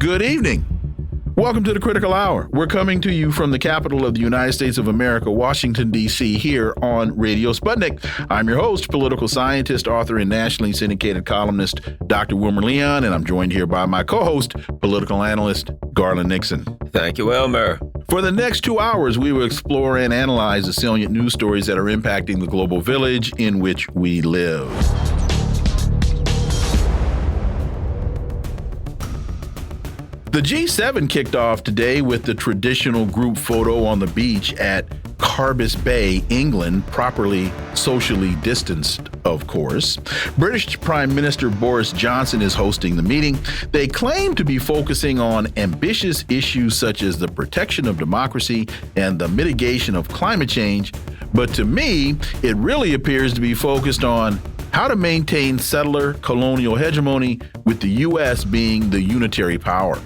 Good evening. Welcome to the Critical Hour. We're coming to you from the capital of the United States of America, Washington, D.C., here on Radio Sputnik. I'm your host, political scientist, author, and nationally syndicated columnist, Dr. Wilmer Leon, and I'm joined here by my co-host, political analyst, Garland Nixon. Thank you, Wilmer. For the next 2 hours, we will explore and analyze the salient news stories that are impacting the global village in which we live. The G7 kicked off today with the traditional group photo on the beach at Carbis Bay, England, properly socially distanced, of course. British Prime Minister Boris Johnson is hosting the meeting. They claim to be focusing on ambitious issues such as the protection of democracy and the mitigation of climate change. But to me, it really appears to be focused on how to maintain settler colonial hegemony with the U.S. being the unitary power.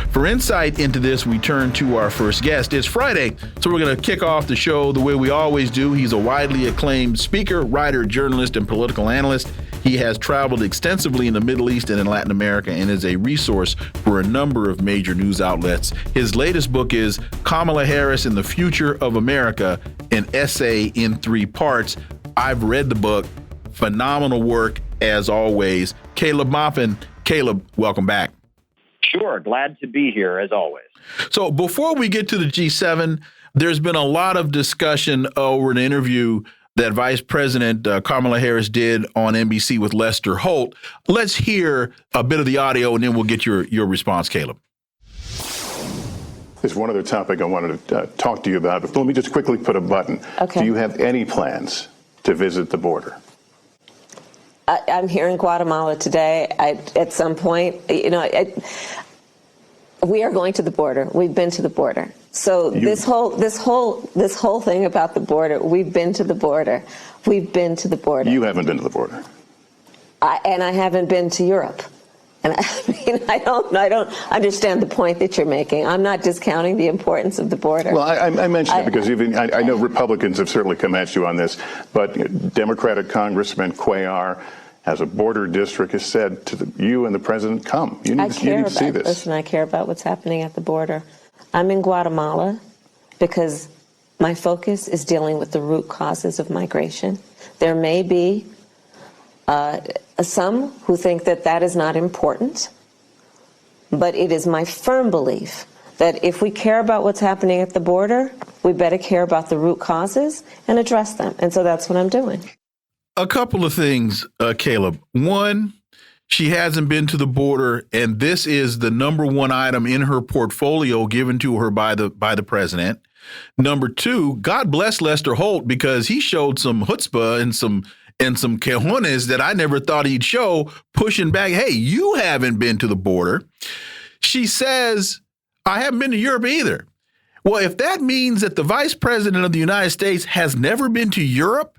For insight into this, we turn to our first guest. It's Friday, so we're going to kick off the show the way we always do. He's a widely acclaimed speaker, writer, journalist, and political analyst. He has traveled extensively in the Middle East and in Latin America and is a resource for a number of major news outlets. His latest book is Kamala Harris and the Future of America, an essay in 3 parts. I've read the book. Phenomenal work, as always. Caleb Maupin. Caleb, welcome back. Sure. Glad to be here, as always. So before we get to the G7, there's been a lot of discussion over an interview that Vice President Kamala Harris did on NBC with Lester Holt. Let's hear a bit of the audio, and then we'll get your response, Caleb. There's one other topic I wanted to talk to you about, but let me just quickly put a button. Okay. Do you have any plans to visit the border? I'm here in Guatemala today. At some point, we are going to the border. We've been to the border. So this whole thing about the border, we've been to the border. We've been to the border. You haven't been to the border. And I haven't been to Europe. And I don't understand the point that you're making. I'm not discounting the importance of the border. Well, I mentioned it because I know Republicans have certainly come at you on this, but Democratic Congressman Cuellar has a border district has said to you and the president, come. You need to see this. Listen, I care about what's happening at the border. I'm in Guatemala because my focus is dealing with the root causes of migration. There may be some who think that that is not important, but it is my firm belief that if we care about what's happening at the border, we better care about the root causes and address them. And so that's what I'm doing. A couple of things, Caleb. One, she hasn't been to the border, and this is the number one item in her portfolio given to her by the president. Number two, God bless Lester Holt, because he showed some chutzpah and some cojones that I never thought he'd show, pushing back. Hey, you haven't been to the border. She says, I haven't been to Europe either. Well, if that means that the vice president of the United States has never been to Europe,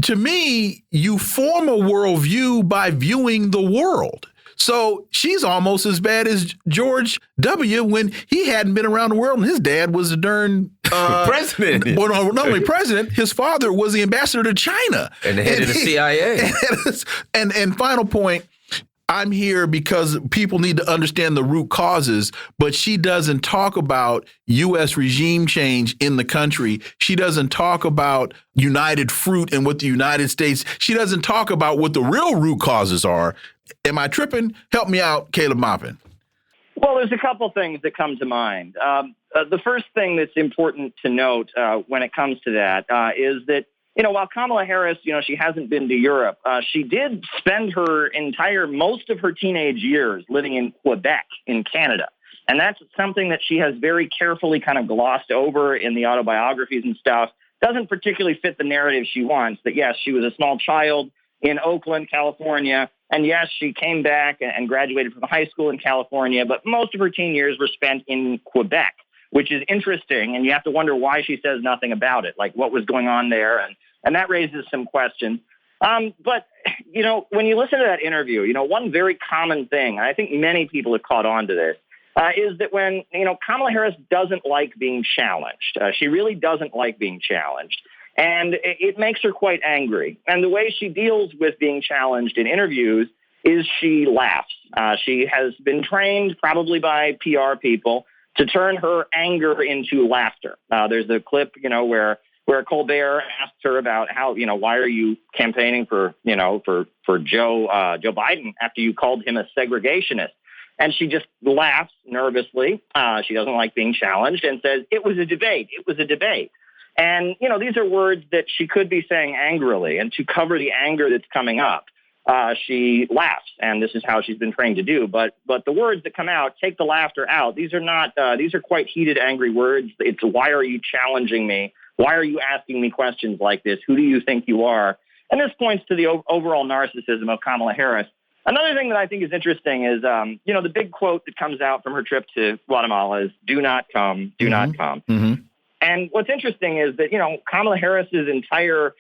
to me, you form a worldview by viewing the world. So she's almost as bad as George W. when he hadn't been around the world and his dad was the darn president. Well, not only president, his father was the ambassador to China. And the head of the CIA. And final point, I'm here because people need to understand the root causes, but she doesn't talk about U.S. regime change in the country. She doesn't talk about United Fruit and what the United States, she doesn't talk about what the real root causes are. Am I tripping? Help me out, Caleb Maupin. Well, there's a couple things that come to mind. The first thing that's important to note when it comes to that is that, while Kamala Harris, she hasn't been to Europe, she did spend most of her teenage years living in Quebec in Canada. And that's something that she has very carefully kind of glossed over in the autobiographies and stuff. Doesn't particularly fit the narrative she wants, that yes, she was a small child in Oakland, California. And yes, she came back and graduated from high school in California, but most of her teen years were spent in Quebec, which is interesting. And you have to wonder why she says nothing about it, like what was going on there. And that raises some questions. But, when you listen to that interview, one very common thing, and I think many people have caught on to this, is that when, Kamala Harris doesn't like being challenged. She really doesn't like being challenged. And it makes her quite angry. And the way she deals with being challenged in interviews is she laughs. She has been trained, probably by PR people, to turn her anger into laughter. There's a clip, where Colbert asked her about how, why are you campaigning for Joe Biden after you called him a segregationist? And she just laughs nervously. She doesn't like being challenged and says, it was a debate. It was a debate. And, these are words that she could be saying angrily. And to cover the anger that's coming up, she laughs. And this is how she's been trained to do. But the words that come out, take the laughter out. These are not, these are quite heated, angry words. It's, why are you challenging me? Why are you asking me questions like this? Who do you think you are? And this points to the overall narcissism of Kamala Harris. Another thing that I think is interesting is, the big quote that comes out from her trip to Guatemala is, do not come, do not come. Mm-hmm. And what's interesting is that, Kamala Harris's entire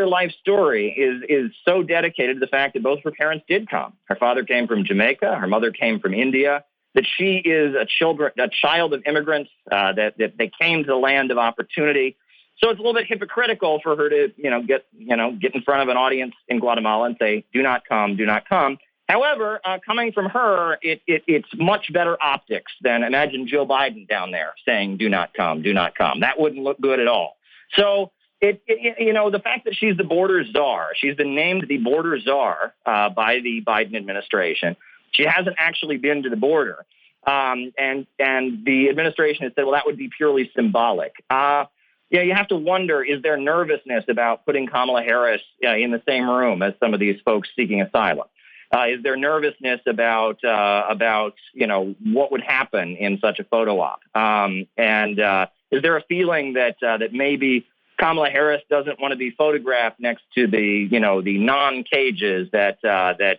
life story is so dedicated to the fact that both her parents did come. Her father came from Jamaica. Her mother came from India. That she is a child of immigrants, that they came to the land of opportunity. So it's a little bit hypocritical for her to, get in front of an audience in Guatemala and say, do not come, do not come. However, coming from her, it's much better optics than imagine Joe Biden down there saying, do not come, do not come. That wouldn't look good at all. So, the fact that she's the border czar, she's been named the border czar by the Biden administration. She hasn't actually been to the border. And the administration has said, well, that would be purely symbolic. You have to wonder, is there nervousness about putting Kamala Harris in the same room as some of these folks seeking asylum? Is there nervousness about what would happen in such a photo op? And is there a feeling that maybe Kamala Harris doesn't want to be photographed next to the non-cages that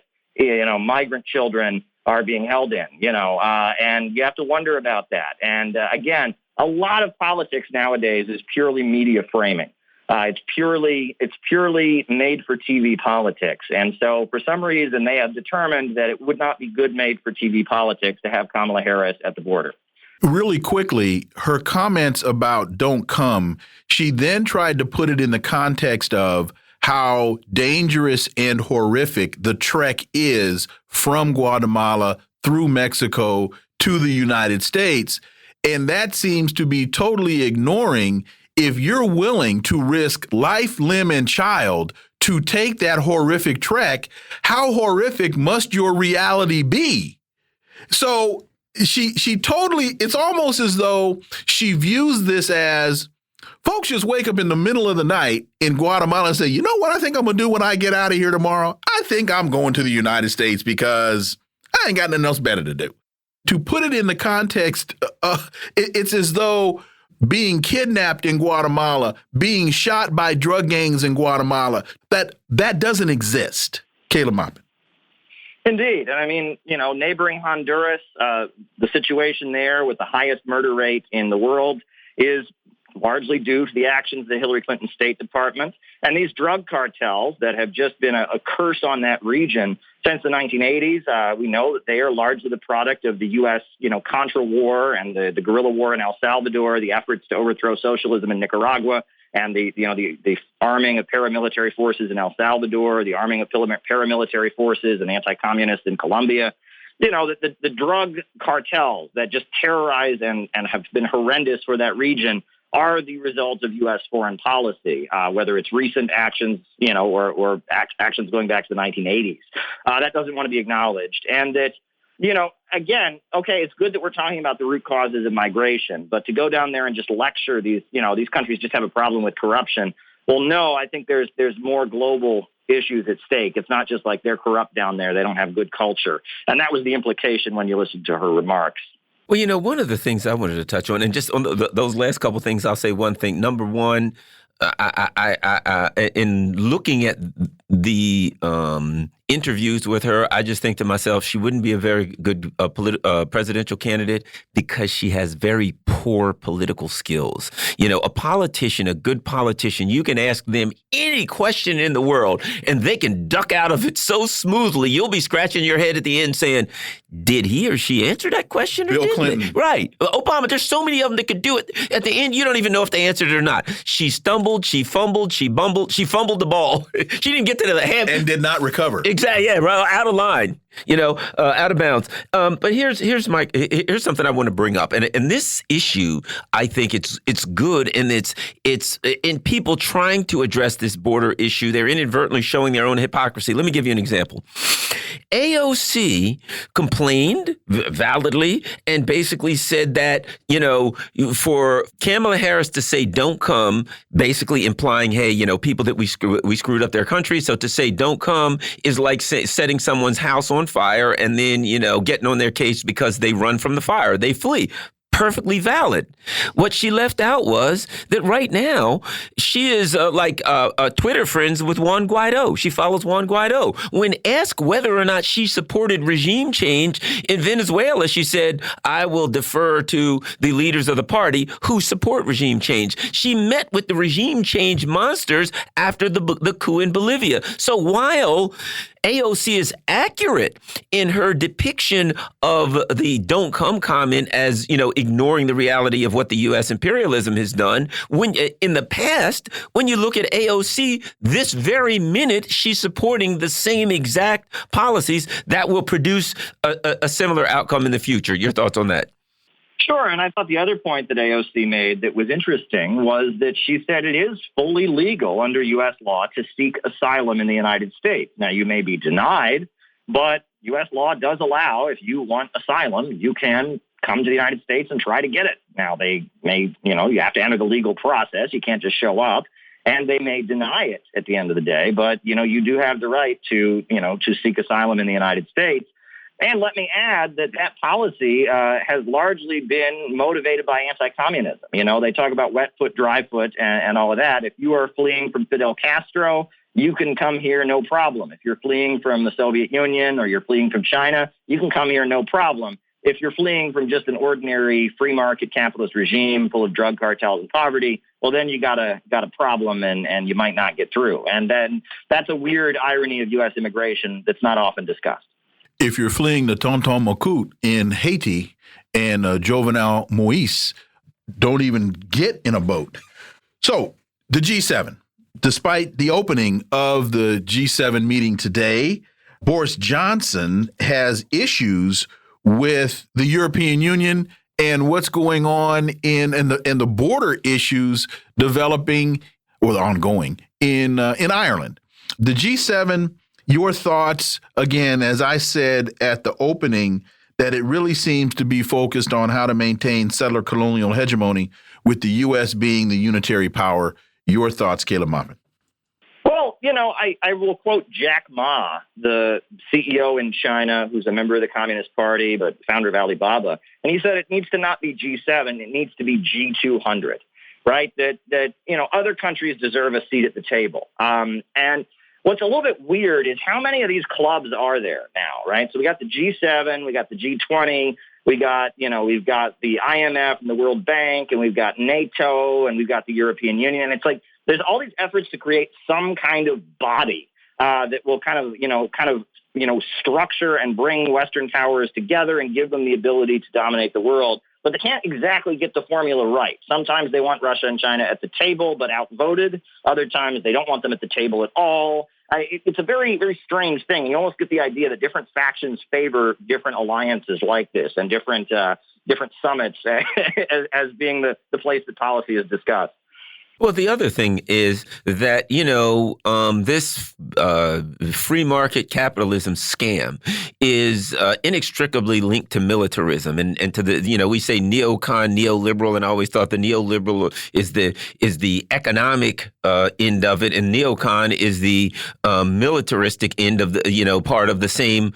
migrant children are being held in, and you have to wonder about that. And again, a lot of politics nowadays is purely media framing. It's purely made for TV politics. And so for some reason, they have determined that it would not be good made for TV politics to have Kamala Harris at the border. Really quickly, her comments about don't come, she then tried to put it in the context of how dangerous and horrific the trek is from Guatemala through Mexico to the United States. And that seems to be totally ignoring, if you're willing to risk life, limb, and child to take that horrific trek, how horrific must your reality be? So she totally, it's almost as though she views this as, folks just wake up in the middle of the night in Guatemala and say, you know what I think I'm going to do when I get out of here tomorrow? I think I'm going to the United States because I ain't got nothing else better to do. To put it in the context, it's as though being kidnapped in Guatemala, being shot by drug gangs in Guatemala, that doesn't exist. Caleb Maupin. Indeed. And I mean, neighboring Honduras, the situation there with the highest murder rate in the world is largely due to the actions of the Hillary Clinton State Department. And these drug cartels that have just been a curse on that region since the 1980s, we know that they are largely the product of the U.S., Contra War and the guerrilla war in El Salvador, the efforts to overthrow socialism in Nicaragua, and the arming of paramilitary forces in El Salvador, the arming of paramilitary forces and anti-communists in Colombia. The drug cartels that just terrorize and have been horrendous for that region are the result of U.S. foreign policy, whether it's recent actions, or actions going back to the 1980s. That doesn't want to be acknowledged. And that, again, okay, it's good that we're talking about the root causes of migration, but to go down there and just lecture these countries just have a problem with corruption. Well, no, I think there's more global issues at stake. It's not just like they're corrupt down there. They don't have good culture. And that was the implication when you listened to her remarks. Well, one of the things I wanted to touch on, and just on those last couple of things, I'll say one thing. Number one, I in looking at the interviews with her, I just think to myself, she wouldn't be a very good presidential candidate because she has very poor political skills. A politician, a good politician, you can ask them any question in the world and they can duck out of it so smoothly. You'll be scratching your head at the end saying, did he or she answer that question? Bill Clinton. Right. Obama, there's so many of them that could do it. At the end, you don't even know if they answered it or not. She stumbled, she fumbled, she bumbled, she fumbled the ball. She didn't get to the half. And did not recover. exactly. Yeah, right, out of line. Out of bounds. But here's something I want to bring up, and this issue, I think it's good, and it's in people trying to address this border issue. They're inadvertently showing their own hypocrisy. Let me give you an example. AOC complained validly and basically said that, for Kamala Harris to say don't come, basically implying, hey, people that we screwed up their country. So to say don't come is like setting someone's house on fire and then, getting on their case because they run from the fire. They flee. Perfectly valid. What she left out was that right now she is Twitter friends with Juan Guaido. She follows Juan Guaido. When asked whether or not she supported regime change in Venezuela, she said, I will defer to the leaders of the party who support regime change. She met with the regime change monsters after the coup in Bolivia. So while AOC is accurate in her depiction of the don't come comment as, ignoring the reality of what the U.S. imperialism has done. When in the past, when you look at AOC, this very minute, she's supporting the same exact policies that will produce a similar outcome in the future. Your thoughts on that? Sure. And I thought the other point that AOC made that was interesting was that she said it is fully legal under U.S. law to seek asylum in the United States. Now, you may be denied, but U.S. law does allow, if you want asylum, you can come to the United States and try to get it. Now, they may, you have to enter the legal process. You can't just show up. And they may deny it at the end of the day. But, you do have the right to seek asylum in the United States. And let me add that policy has largely been motivated by anti-communism. They talk about wet foot, dry foot, and all of that. If you are fleeing from Fidel Castro, you can come here, no problem. If you're fleeing from the Soviet Union or you're fleeing from China, you can come here, no problem. If you're fleeing from just an ordinary free market capitalist regime full of drug cartels and poverty, well, then you got a problem and you might not get through. And then that's a weird irony of U.S. immigration that's not often discussed. If you're fleeing the Tonton Macoute in Haiti and Jovenel Moïse, don't even get in a boat. So the G7, despite the opening of the G7 meeting today, Boris Johnson has issues with the European Union and what's going on in the border issues developing or ongoing in Ireland. The G7. Your thoughts, again, as I said at the opening, that it really seems to be focused on how to maintain settler colonial hegemony with the U.S. being the unitary power. Your thoughts, Caleb Maupin. Well, I will quote Jack Ma, the CEO in China, who's a member of the Communist Party, but founder of Alibaba. And he said it needs to not be G7, it needs to be G200, right? That other countries deserve a seat at the table. And what's a little bit weird is how many of these clubs are there now, right? So we got the G7, we got the G20, we've got the IMF and the World Bank, and we've got NATO, and we've got the European Union. And it's like there's all these efforts to create some kind of body that will kind of structure and bring Western powers together and give them the ability to dominate the world. But they can't exactly get the formula right. Sometimes they want Russia and China at the table, but outvoted. Other times they don't want them at the table at all. It's a very, very strange thing. You almost get the idea that different factions favor different alliances like this and different summits as being the place that policy is discussed. Well, the other thing is that, this free market capitalism scam is inextricably linked to militarism and to the, we say neocon, neoliberal, and I always thought the neoliberal is the economic end of it, and neocon is the militaristic end of the, part of the same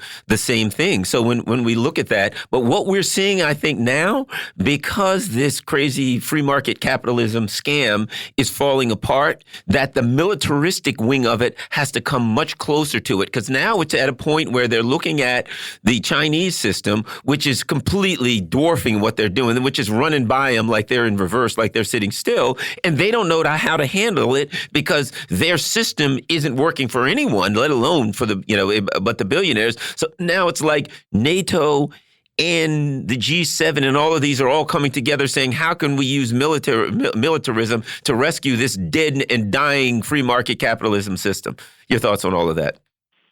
thing. So when we look at that, but what we're seeing, I think now, because this crazy free market capitalism scam is falling apart, that the militaristic wing of it has to come much closer to it, because now it's at a point where they're looking at the Chinese system, which is completely dwarfing what they're doing, which is running by them like they're in reverse, like they're sitting still, and they don't know how to handle it because their system isn't working for anyone, let alone for but the billionaires. So now it's like NATO and the G7 and all of these are all coming together saying, how can we use militarism to rescue this dead and dying free market capitalism system? Your thoughts on all of that?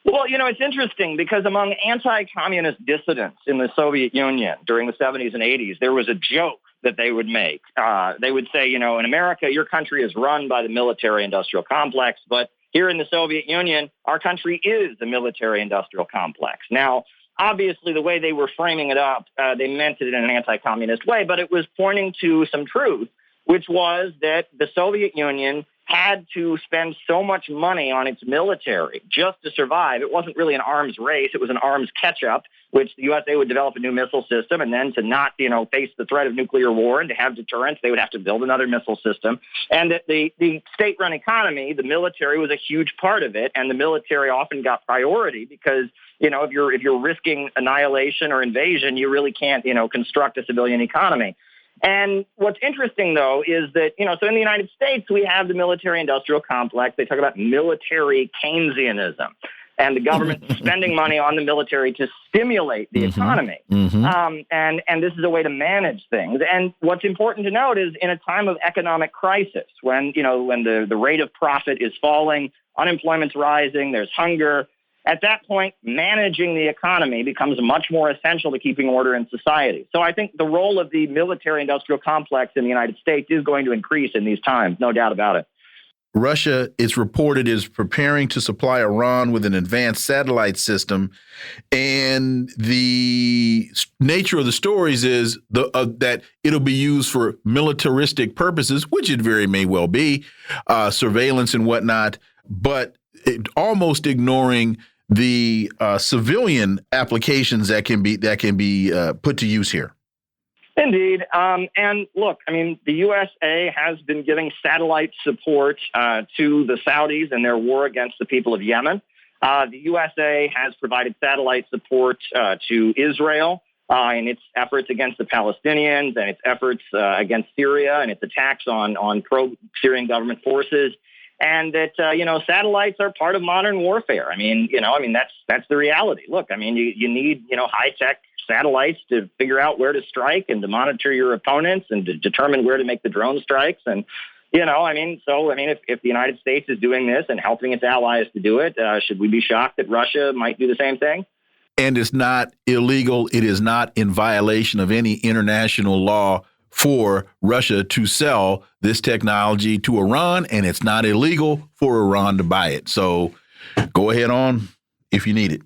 Well, it's interesting because among anti-communist dissidents in the Soviet Union during the 70s and 80s, there was a joke that they would make. They would say, in America, your country is run by the military-industrial complex, but here in the Soviet Union, our country is the military-industrial complex. Now, obviously, the way they were framing it up, they meant it in an anti-communist way, but it was pointing to some truth, which was that the Soviet Union had to spend so much money on its military just to survive. It wasn't really an arms race. It was an arms catch-up, which the USA would develop a new missile system, and then to not, face the threat of nuclear war and to have deterrence, they would have to build another missile system. And that the state-run economy, the military was a huge part of it, and the military often got priority because, if you're risking annihilation or invasion, you really can't, construct a civilian economy. And what's interesting, though, is that, so in the United States, we have the military-industrial complex. They talk about military Keynesianism and the government spending money on the military to stimulate the economy. And this is a way to manage things. And what's important to note is in a time of economic crisis, when the rate of profit is falling, unemployment's rising, there's hunger, at that point, managing the economy becomes much more essential to keeping order in society. So I think the role of the military-industrial complex in the United States is going to increase in these times, no doubt about it. Russia, it's reported, is preparing to supply Iran with an advanced satellite system. And the nature of the stories is that it'll be used for militaristic purposes, which it very may well be, surveillance and whatnot, but almost ignoring the civilian applications that can be put to use here. Indeed. And look, the USA has been giving satellite support to the Saudis in their war against the people of Yemen. The USA has provided satellite support to Israel in its efforts against the Palestinians and its efforts against Syria and its attacks on pro-Syrian government forces. And that, satellites are part of modern warfare. That's the reality. Look, you need, high-tech satellites to figure out where to strike and to monitor your opponents and to determine where to make the drone strikes. And, if the United States is doing this and helping its allies to do it, should we be shocked that Russia might do the same thing? And it's not illegal. It is not in violation of any international law for Russia to sell this technology to Iran, and it's not illegal for Iran to buy it. So go ahead on if you need it.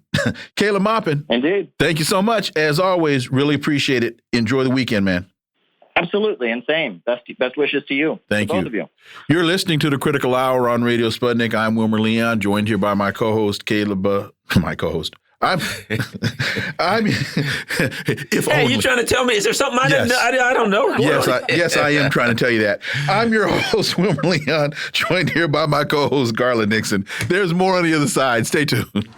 Kayla Maupin. Indeed. Thank you so much. As always, really appreciate it. Enjoy the weekend, man. Absolutely. And same. Best wishes to you. Thank you. Both of you. You're listening to The Critical Hour on Radio Sputnik. I'm Wilmer Leon, joined here by my co-host, my co-host. If hey, only. you trying to tell me? Is there something I didn't know? I don't know. Yes, I am trying to tell you that. I'm your host, Wilmer Leon, joined here by my co-host, Garland Nixon. There's more on the other side. Stay tuned.